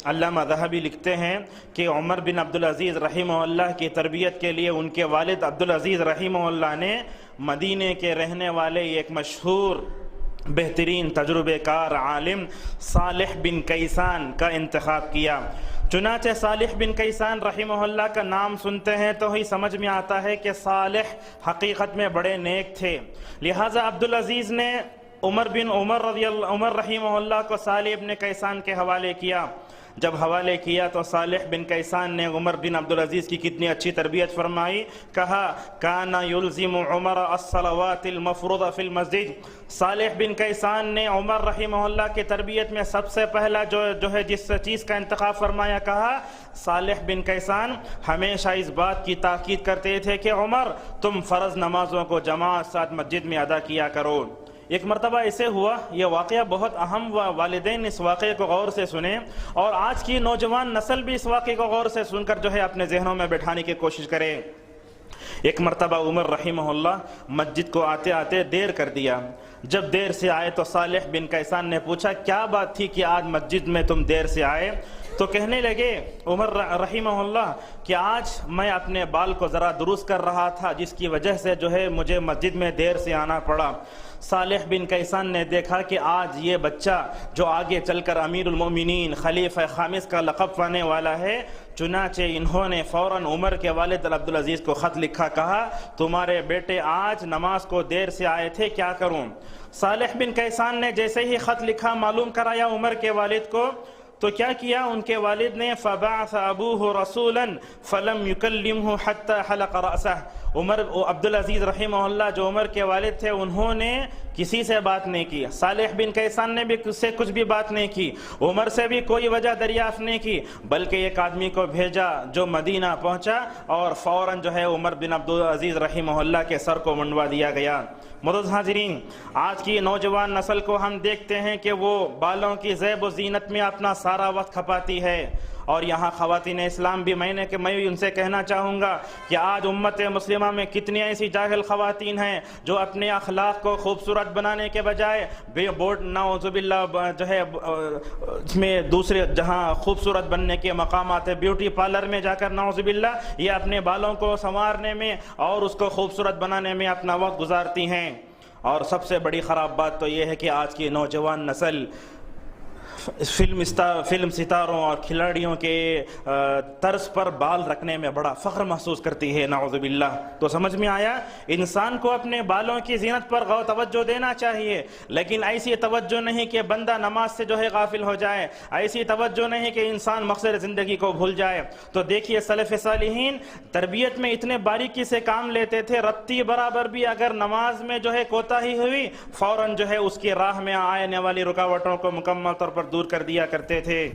علامہ ذہبی لکھتے ہیں کہ عمر بن عبدالعزیز رحمہ اللہ کی تربیت کے لیے ان کے والد عبدالعزیز رحمہ اللہ نے مدینے کے رہنے والے ایک مشہور بہترین تجربہ کار عالم صالح بن کیسان کا انتخاب کیا۔ چنانچہ صالح بن کیسان رحمہ اللہ کا نام سنتے ہیں تو ہی سمجھ میں آتا ہے کہ صالح حقیقت میں بڑے نیک تھے، لہٰذا عبدالعزیز نے عمر رحمہ اللہ کو صالح بن کیسان کے حوالے کیا۔ جب حوالے کیا تو صالح بن کیسان نے عمر بن عبدالعزیز کی کتنی اچھی تربیت فرمائی۔ کہا کان یلزم عمر الصلوات المفروضہ فی المسجد۔ صالح بن کیسان نے عمر رحمہ اللہ کی تربیت میں سب سے پہلا جو ہے جس چیز کا انتخاب فرمایا، کہا صالح بن کیسان ہمیشہ اس بات کی تاکید کرتے تھے کہ عمر تم فرض نمازوں کو جماعت ساتھ مسجد میں ادا کیا کرو۔ ایک مرتبہ ایسے ہوا، یہ واقعہ بہت اہم ہوا، والدین اس واقعے کو غور سے سنیں اور آج کی نوجوان نسل بھی اس واقعے کو غور سے سن کر جو ہے اپنے ذہنوں میں بٹھانے کی کوشش کرے۔ ایک مرتبہ عمر رحمہ اللہ مسجد کو آتے آتے دیر کر دیا۔ جب دیر سے آئے تو صالح بن کیسان نے پوچھا کیا بات تھی کہ آج مسجد میں تم دیر سے آئے؟ تو کہنے لگے عمر رحمہ اللہ کہ آج میں اپنے بال کو ذرا درست کر رہا تھا، جس کی وجہ سے جو ہے مجھے مسجد میں دیر سے آنا پڑا۔ صالح بن کیسان نے دیکھا کہ آج یہ بچہ جو آگے چل کر امیر المومنین خلیفہ خامس کا لقب پانے والا ہے، چنانچہ انہوں نے فوراً عمر کے والد عبدالعزیز کو خط لکھا، کہا تمہارے بیٹے آج نماز کو دیر سے آئے تھے، کیا کروں؟ صالح بن کیسان نے جیسے ہی خط لکھا معلوم کرایا عمر کے والد کو، تو کیا کیا ان کے والد نے فبعث ابوہ رسولا فلم یکلمہ حتی حلق رأسہ۔ عبدالعزیز رحمہ اللہ جو عمر کے والد تھے، انہوں نے کسی سے بات نہیں کی، صالح بن کیسان نے بھی اس سے کچھ بھی بات نہیں کی، عمر سے بھی کوئی وجہ دریافت نہیں کی، بلکہ ایک آدمی کو بھیجا جو مدینہ پہنچا اور فوراً جو ہے عمر بن عبدالعزیز رحمہ اللہ کے سر کو منڈوا دیا گیا۔ معزز حاضرین، آج کی نوجوان نسل کو ہم دیکھتے ہیں کہ وہ بالوں کی زیب و زینت میں اپنا سارا وقت کھپاتی ہے، اور یہاں خواتین اسلام بھی میں ان سے کہنا چاہوں گا کہ آج امت مسلمہ میں کتنی ایسی جاہل خواتین ہیں جو اپنے اخلاق کو خوبصورت بنانے کے بجائے بورڈ نعوذ باللہ جو ہے اس میں دوسرے جہاں خوبصورت بننے کے مقامات بیوٹی پارلر میں جا کر نعوذ باللہ یہ اپنے بالوں کو سنوارنے میں اور اس کو خوبصورت بنانے میں اپنا وقت گزارتی ہیں۔ اور سب سے بڑی خراب بات تو یہ ہے کہ آج کی نوجوان نسل فلم ستاروں اور کھلاڑیوں کے طرز پر بال رکھنے میں بڑا فخر محسوس کرتی ہے، نعوذ باللہ۔ تو سمجھ میں آیا انسان کو اپنے بالوں کی زینت پر توجہ دینا چاہیے، لیکن ایسی توجہ نہیں کہ بندہ نماز سے جو ہے غافل ہو جائے، ایسی توجہ نہیں کہ انسان مقصد زندگی کو بھول جائے۔ تو دیکھیے سلف صالحین تربیت میں اتنے باریکی سے کام لیتے تھے، رتی برابر بھی اگر نماز میں جو ہے کوتاہی ہوئی فوراً جو ہے اس کی راہ میں آنے والی رکاوٹوں کو مکمل طور پر دور کر دیا کرتے تھے۔